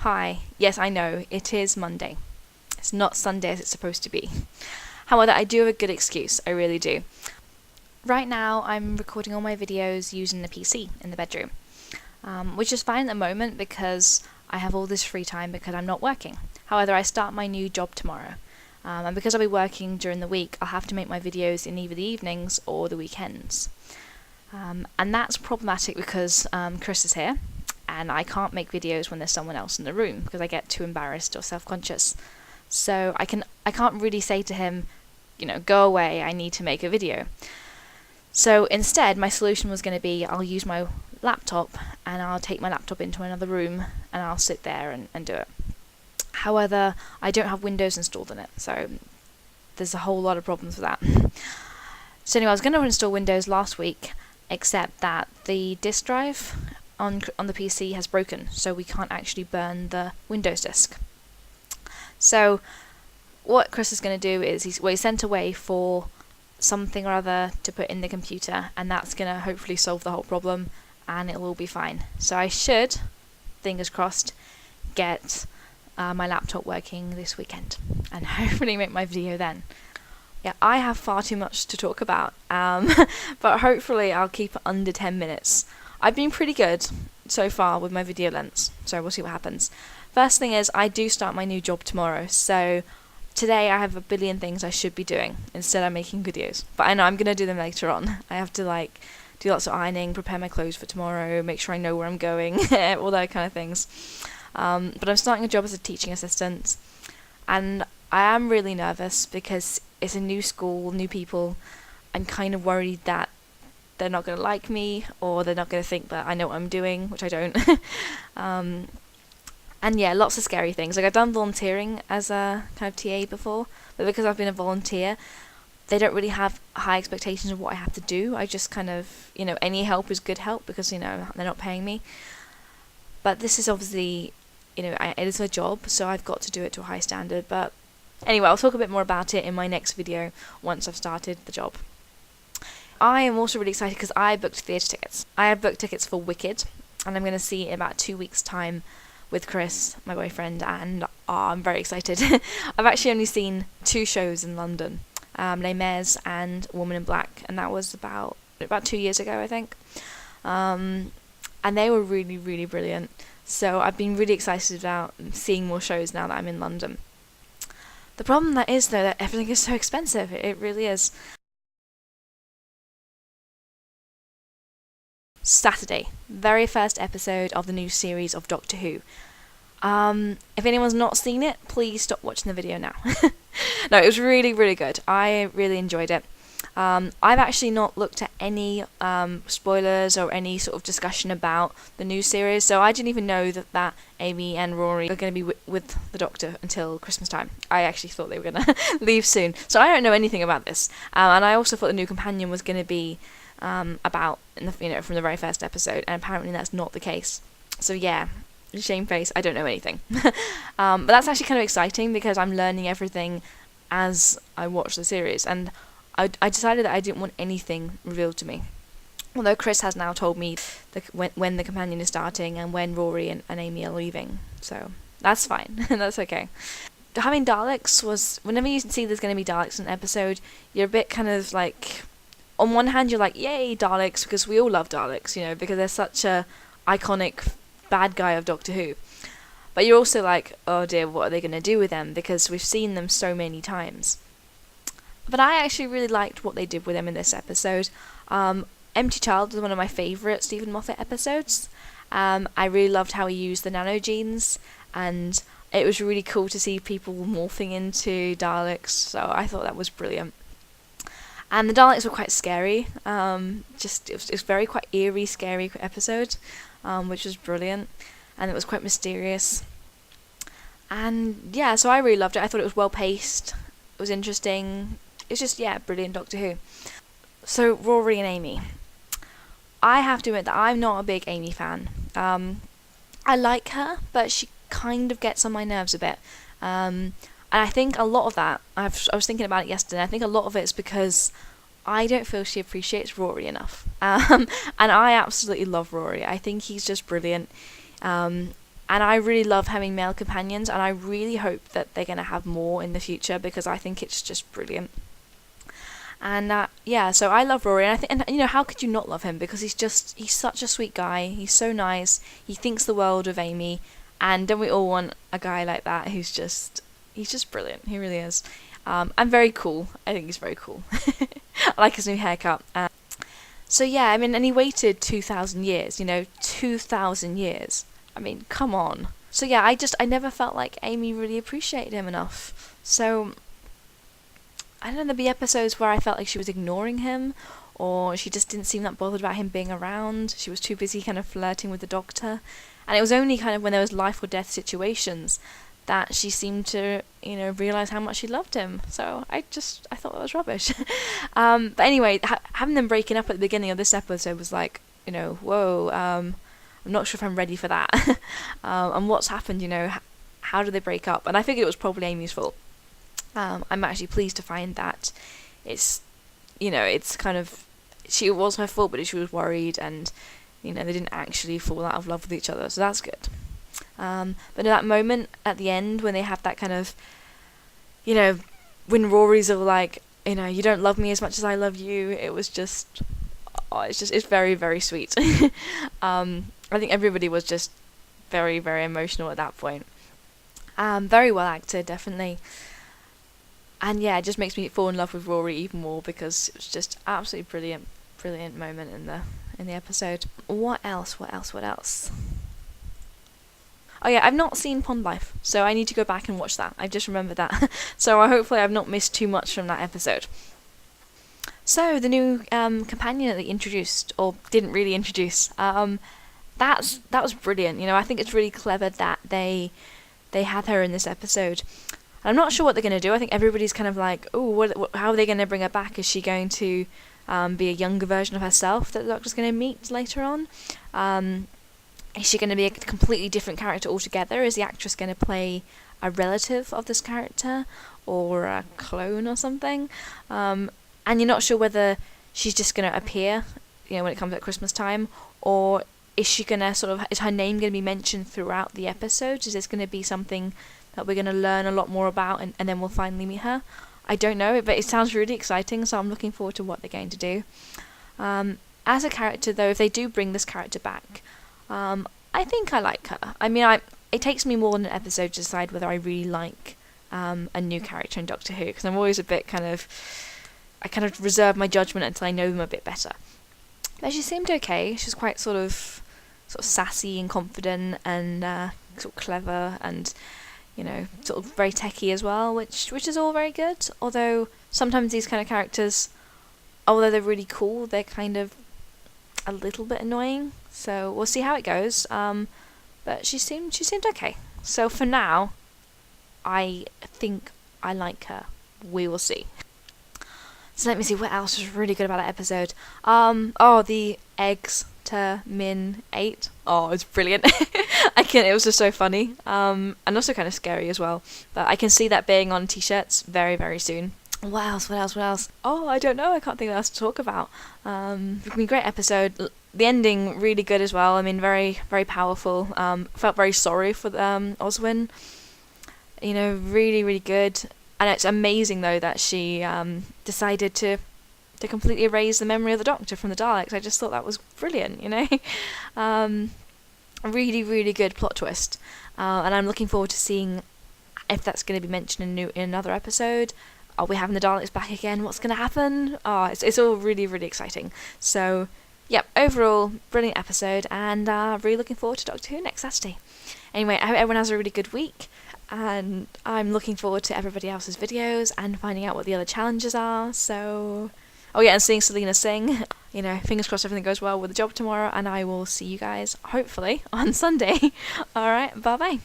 Hi. Yes, I know, it is Monday. It's not Sunday as it's supposed to be. However, I do have a good excuse, I really do. Right now, I'm recording all my videos using the PC in the bedroom, which is fine at the moment because I have all this free time because I'm not working. However, I start my new job tomorrow, and because I'll be working during the week, I'll have to make my videos in either the evenings or the weekends. And that's problematic because Chris is here, and I can't make videos when there's someone else in the room because I get too embarrassed or self-conscious. So I can't really say to him, go away, I need to make a video. So instead, my solution was going to be I'll use my laptop and I'll take my laptop into another room and I'll sit there and do it. However, I don't have Windows installed in it, so there's a whole lot of problems with that. So anyway, I was going to install Windows last week, except that the disk drive on the PC has broken, so we can't actually burn the Windows disk. So what Chris is going to do is he's sent away for something or other to put in the computer, and that's going to hopefully solve the whole problem and it will be fine. So I should, fingers crossed, get my laptop working this weekend and hopefully make my video then. Yeah, I have far too much to talk about, but hopefully I'll keep it under 10 minutes. I've been pretty good so far with my video lengths, so we'll see what happens. First thing is, I do start my new job tomorrow, so today I have a billion things I should be doing instead of making videos. But I know I'm going to do them later on. I have to do lots of ironing, prepare my clothes for tomorrow, make sure I know where I'm going, all that kind of things. But I'm starting a job as a teaching assistant, and I am really nervous because it's a new school, new people. I'm kind of worried that they're not going to like me, or they're not going to think that I know what I'm doing, which I don't. And yeah, lots of scary things. I've done volunteering as a kind of TA before, but because I've been a volunteer, they don't really have high expectations of what I have to do. I just kind of, any help is good help because, they're not paying me. But this is obviously, it is a job, so I've got to do it to a high standard. But anyway, I'll talk a bit more about it in my next video once I've started the job. I am also really excited because I booked theatre tickets. I have booked tickets for Wicked, and I'm going to see it in about 2 weeks' time with Chris, my boyfriend, and I'm very excited. I've actually only seen 2 shows in London, Les Mis and Woman in Black, and that was about 2 years ago, I think. And they were really, really brilliant. So I've been really excited about seeing more shows now that I'm in London. The problem that is, though, that everything is so expensive. It really is. Saturday, very first episode of the new series of Doctor Who. If anyone's not seen it, please stop watching the video now. No, it was really, really good. I really enjoyed it. I've actually not looked at any spoilers or any sort of discussion about the new series, so I didn't even know that Amy and Rory are going to be with the Doctor until Christmas time. I actually thought they were going to leave soon, so I don't know anything about this. And I also thought the new companion was going to be about from the very first episode, and apparently that's not the case. So yeah, shamefaced, I don't know anything. But that's actually kind of exciting because I'm learning everything as I watch the series, and I decided that I didn't want anything revealed to me. Although Chris has now told me when the companion is starting and when Rory and Amy are leaving, so that's fine. That's okay. Having Daleks was, whenever you see there's going to be Daleks in an episode, you're a bit kind of like, on one hand you're like, yay, Daleks, because we all love Daleks, because they're such a iconic bad guy of Doctor Who. But you're also like, oh dear, what are they going to do with them? Because we've seen them so many times. But I actually really liked what they did with them in this episode. Empty Child was one of my favourite Stephen Moffat episodes. I really loved how he used the nanogenes, and it was really cool to see people morphing into Daleks, so I thought that was brilliant. And the Daleks were quite scary. It was very quite eerie, scary episode, which was brilliant, and it was quite mysterious. And yeah, so I really loved it. I thought it was well paced. It was interesting. It's just brilliant Doctor Who. So Rory and Amy. I have to admit that I'm not a big Amy fan. I like her, but she kind of gets on my nerves a bit. And I think a lot of that, I was thinking about it yesterday, I think a lot of it is because I don't feel she appreciates Rory enough. And I absolutely love Rory. I think he's just brilliant. And I really love having male companions, and I really hope that they're going to have more in the future, because I think it's just brilliant. And yeah, so I love Rory, and I think, and you know, how could you not love him? Because he's such a sweet guy. He's so nice. He thinks the world of Amy, and don't we all want a guy like that he's just brilliant. He really is. And very cool. I think he's very cool. I like his new haircut. So yeah, I mean, and he waited 2,000 years. 2,000 years. I mean, come on. So yeah, I never felt like Amy really appreciated him enough. So I don't know, there'd be episodes where I felt like she was ignoring him, or she just didn't seem that bothered about him being around. She was too busy kind of flirting with the Doctor. And it was only kind of when there was life or death situations that she seemed to, realise how much she loved him. So I thought that was rubbish. But anyway, having them breaking up at the beginning of this episode was like, whoa, I'm not sure if I'm ready for that. And what's happened, how did they break up? And I figured it was probably Amy's fault. I'm actually pleased to find that it's kind of, it was her fault, but she was worried, and, they didn't actually fall out of love with each other, so that's good. But at that moment at the end, when they have that kind of, when Rory's all like, you don't love me as much as I love you, it was just, it's very, very sweet. I think everybody was just very, very emotional at that point. Very well acted, definitely. And yeah, it just makes me fall in love with Rory even more, because it was just absolutely brilliant moment in the episode. What else? Oh yeah, I've not seen Pond Life, so I need to go back and watch that. I've just remembered that. So hopefully I've not missed too much from that episode. So the new companion that they introduced, or didn't really introduce, that was brilliant. I think it's really clever that they had her in this episode. I'm not sure what they're going to do. I think everybody's kind of like, oh, how are they going to bring her back? Is she going to be a younger version of herself that the Doctor's going to meet later on? Is she going to be a completely different character altogether? Is the actress going to play a relative of this character, or a clone or something? And you're not sure whether she's just going to appear, when it comes at Christmas time, or is she going to is her name going to be mentioned throughout the episodes? Is this going to be something that we're going to learn a lot more about, and then we'll finally meet her? I don't know, but it sounds really exciting, so I'm looking forward to what they're going to do. As a character, though, if they do bring this character back, I think I like her. I mean, it takes me more than an episode to decide whether I really like a new character in Doctor Who, because I'm always a bit I kind of reserve my judgment until I know them a bit better. But she seemed okay. She's quite sort of sassy and confident, and sort of clever, and sort of very techie as well, which is all very good. Although sometimes these kind of characters, although they're really cool, they're kind of a little bit annoying. So we'll see how it goes. But she seemed okay. So for now, I think I like her. We will see. So let me see what else was really good about that episode. The eggs to Min 8. Oh, it's brilliant. It was just so funny. And also kind of scary as well. But I can see that being on t-shirts very, very soon. What else? Oh, I don't know. I can't think of what else to talk about. It's been a great episode. The ending, really good as well. I mean, very, very powerful. Felt very sorry for Oswin. Really, really good. And it's amazing, though, that she decided to completely erase the memory of the Doctor from the Daleks. I just thought that was brilliant, Really, really good plot twist. And I'm looking forward to seeing if that's going to be mentioned in another episode. Are we having the Daleks back again? What's going to happen? It's all really, really exciting. So, yep, overall, brilliant episode, and really looking forward to Doctor Who next Saturday. Anyway, I hope everyone has a really good week, and I'm looking forward to everybody else's videos and finding out what the other challenges are. So, and seeing Selena sing. Fingers crossed everything goes well with the job tomorrow, and I will see you guys, hopefully, on Sunday. Alright, bye-bye.